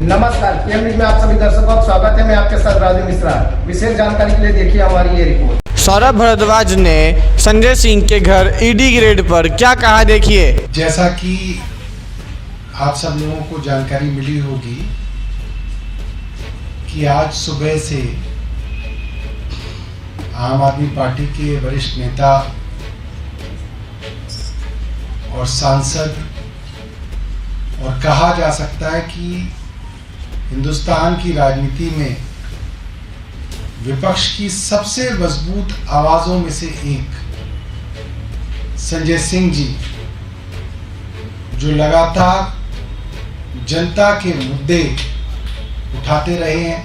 नमस्कार, PM news में आप सभी दर्शकों का स्वागत है। मैं आपके साथ राजू मिश्रा। विशेष जानकारी के लिए देखिए हमारी ये रिपोर्ट। सौरभ भारद्वाज ने संजय सिंह के घर ईडी रेड पर क्या कहा, देखिए। जैसा कि आप सब लोगों को जानकारी मिली होगी कि आज सुबह से आम आदमी पार्टी के वरिष्ठ नेता और सांसद और कहा जा सकता है कि हिंदुस्तान की राजनीति में विपक्ष की सबसे मजबूत आवाजों में से एक संजय सिंह जी, जो लगातार जनता के मुद्दे उठाते रहे हैं,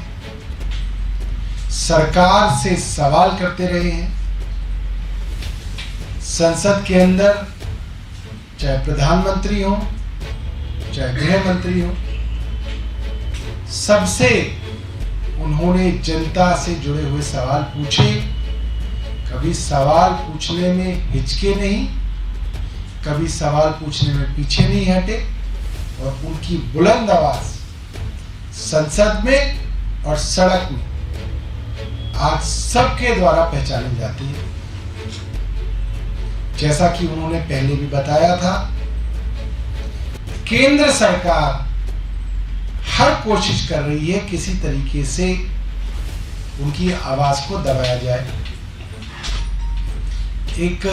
सरकार से सवाल करते रहे हैं, संसद के अंदर चाहे प्रधानमंत्री हो चाहे गृह मंत्री हो, सबसे उन्होंने जनता से जुड़े हुए सवाल पूछे। कभी सवाल पूछने में हिचके नहीं, कभी सवाल पूछने में पीछे नहीं हटे और उनकी बुलंद आवाज संसद में और सड़क में आज सबके द्वारा पहचानी जाती है। जैसा कि उन्होंने पहले भी बताया था, केंद्र सरकार हर कोशिश कर रही है किसी तरीके से उनकी आवाज को दबाया जाए। एक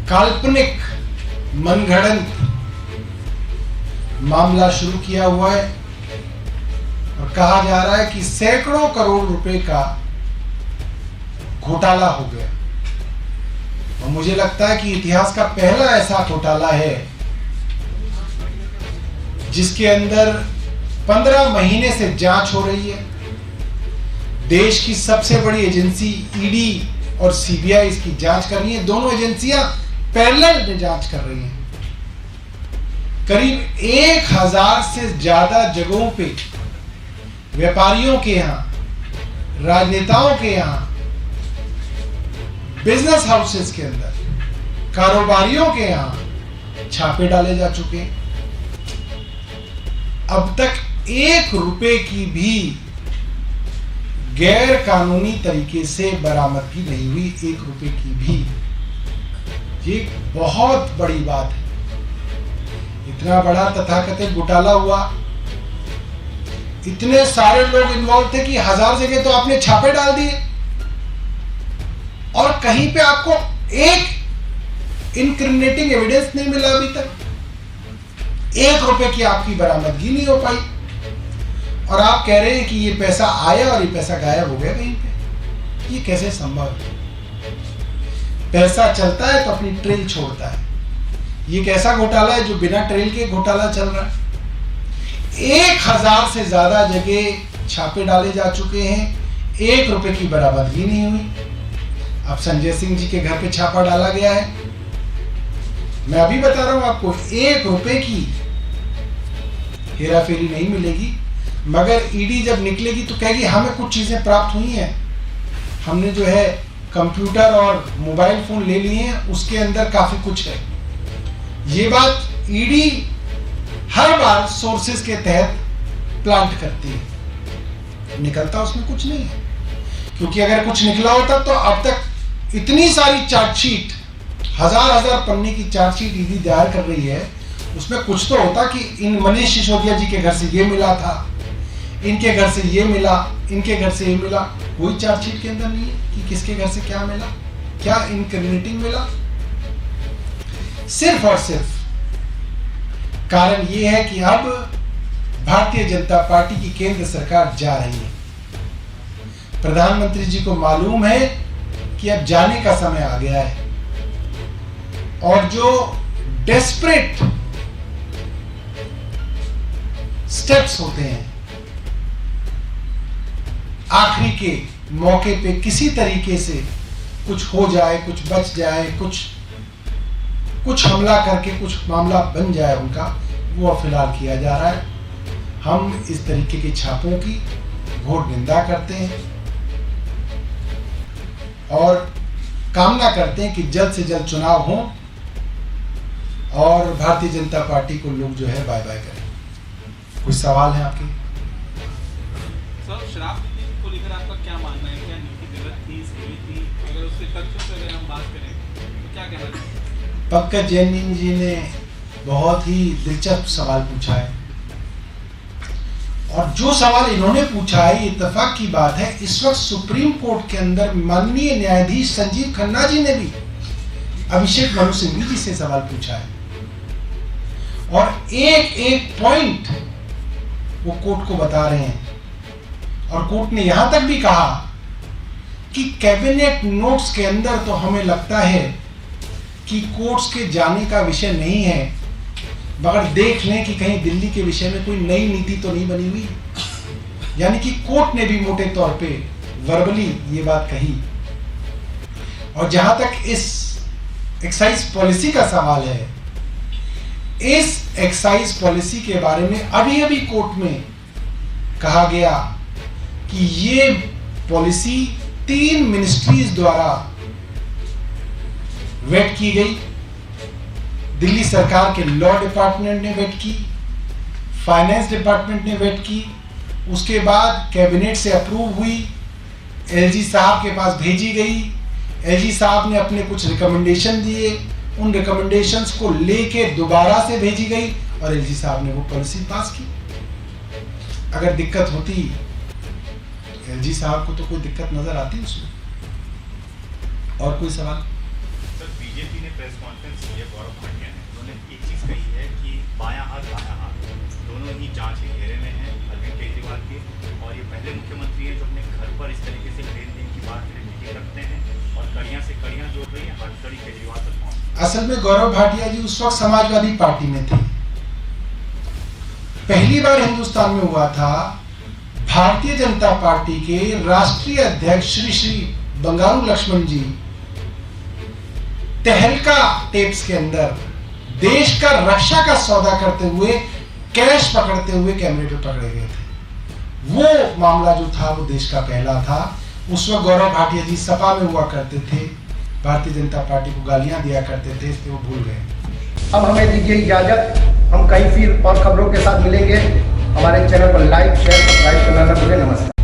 काल्पनिक मनगढ़ंत मामला शुरू किया हुआ है और कहा जा रहा है कि सैकड़ों करोड़ रुपए का घोटाला हो गया। और मुझे लगता है कि इतिहास का पहला ऐसा घोटाला है जिसके अंदर 15 महीने से जांच हो रही है। देश की सबसे बड़ी एजेंसी ईडी और सीबीआई इसकी जांच कर रही है। दोनों एजेंसियां पैरेलल में जांच कर रही हैं। करीब 1000 से ज्यादा जगहों पे व्यापारियों के यहां, राजनेताओं के यहां, बिजनेस हाउसेस के अंदर, कारोबारियों के यहां छापे डाले जा चुके हैं। अब तक 1 रुपए की भी गैर कानूनी तरीके से बरामदगी नहीं हुई, 1 रुपए की भी। ये बहुत बड़ी बात है। इतना बड़ा तथाकथित घोटाला हुआ, इतने सारे लोग इन्वॉल्व थे कि 1000 जगह तो आपने छापे डाल दिए और कहीं पे आपको एक इनक्रिमिनेटिंग एविडेंस नहीं मिला अभी तक। 1 रुपए की आपकी बरामदगी नहीं हो पाई और आप कह रहे हैं कि ये पैसा आया और ये पैसा गायब हो गया कहीं पे। ये कैसे संभव है? पैसा चलता है तो अपनी ट्रेल छोड़ता है। ये एक ऐसा घोटाला है जो बिना ट्रेल के घोटाला चल रहा है। 1000 से ज्यादा जगह छापे डाले जा चुके हैं, 1 रुपए की बरामदगी नहीं हुई। अब संजय सिंह जी के घर पे छापा डाला गया है। मैं अभी बता रहा हूं आपको, 1 रुपए की हेराफेरी नहीं मिलेगी। मगर ईडी जब निकलेगी तो कहेगी हमें कुछ चीजें प्राप्त हुई हैं, हमने जो है कंप्यूटर और मोबाइल फोन ले लिए हैं, उसके अंदर काफी कुछ है। ये बात ईडी हर बार सोर्सेस के तहत प्लांट करती है, निकलता उसमें कुछ नहीं है। क्योंकि अगर कुछ निकला होता तो अब तक इतनी सारी चार्जशीट, हजार पन्ने की चार्जशीट ईडी दायर कर रही है, उसमें कुछ तो होता कि इन मनीष सिसोदिया जी के घर से ये मिला था, इनके घर से ये मिला, इनके घर से ये मिला। कोई चार्जशीट के अंदर नहीं है कि किसके घर से क्या मिला, क्या इनक्रिमिनेटिंग मिला। सिर्फ और सिर्फ कारण ये है कि अब भारतीय जनता पार्टी की केंद्र सरकार जा रही है। प्रधानमंत्री जी को मालूम है कि अब जाने का समय आ गया है और जो डेस्परेट स्टेप्स होते हैं, आखिरी के मौके पे किसी तरीके से कुछ हो जाए, कुछ बच जाए, कुछ हमला करके कुछ मामला बन जाए उनका, वो फिलहाल किया जा रहा है। हम इस तरीके के छापों की घोर निंदा करते हैं और कामना करते हैं कि जल्द से जल्द चुनाव हो और भारतीय जनता पार्टी को लोग जो है बाय बाय करें। कोई सवाल है आपके? सर, शराब नीति को लेकर आपका क्या मानना है? क्या नीति गलत थी, सही थी? अगर उसके तथ्यों से अगर हम बात करें तो क्या कहना चाहिए? पंकज जैन जी ने बहुत ही दिलचस्प सवाल पूछा है, और जो सवाल इन्होंने पूछा है ये इत्तेफाक की बात है, इस वक्त सुप्रीम कोर्ट के अंदर माननीय न्यायाधीश संजीव खन्ना जी ने भी अभिषेक मनु सिंघवी जी से सवाल पूछा है, और एक एक पॉइंट वो कोर्ट को बता रहे हैं। और कोर्ट ने यहां तक भी कहा कि कैबिनेट नोट्स के अंदर तो हमें लगता है कि कोर्ट्स के जाने का विषय नहीं है, मगर देख लें कि कहीं दिल्ली के विषय में कोई नई नीति तो नहीं बनी हुई। यानी कि कोर्ट ने भी मोटे तौर पे वर्बली ये बात कही। और जहां तक इस एक्साइज पॉलिसी का सवाल है, इस एक्साइज पॉलिसी के बारे में अभी अभी कोर्ट में कहा गया कि ये पॉलिसी 3 मिनिस्ट्रीज द्वारा वेट की गई। दिल्ली सरकार के लॉ डिपार्टमेंट ने वेट की, फाइनेंस डिपार्टमेंट ने वेट की, उसके बाद कैबिनेट से अप्रूव हुई, एलजी साहब के पास भेजी गई, एलजी साहब ने अपने कुछ रिकमेंडेशन दिए, उन रिकमेंडेशंस को लेके दोबारा से भेजी गई और एलजी साहब ने वो पॉलिसी पास की। अगर दिक्कत होती तो एलजी साहब को तो कोई दिक्कत नजर आती उसमें। और कोई सवाल? सर, बीजेपी ने प्रेस कॉन्फ्रेंस की है, गौरव भाटिया ने, उन्होंने एक चीज़ कही है कि बायां हाथ दायां हाथ दोनों ही जांच के घेरे में हैं अरविंद केजरीवाल के, और ये पहले मुख्यमंत्री हैं जो अपने घर पर इस तरीके से लेन देन की बात मीटिंग रखते हैं और कड़ियाँ से कड़ियाँ जोड़ रही हैं, हर कड़ी केजरीवाल तक पहुँच। असल में गौरव भाटिया जी उस वक्त समाजवादी पार्टी में थे। पहली बार हिंदुस्तान में हुआ था, भारतीय जनता पार्टी के राष्ट्रीय अध्यक्ष श्री बंगारू लक्ष्मण जी तहलका टेप्स के अंदर देश का रक्षा का सौदा करते हुए, कैश पकड़ते हुए कैमरे पे पकड़े गए थे। वो मामला जो था वो देश का पहला था। उस वक्त गौरव भाटिया जी सपा में हुआ करते थे, भारतीय जनता पार्टी को गालियां दिया करते थे, इसलिए वो भूल गए। अब हमें दीजिए इजाजत, हम कहीं फिर और खबरों के साथ मिलेंगे। हमारे चैनल पर लाइक शेयर सब्सक्राइब करना न भूलें। नमस्कार।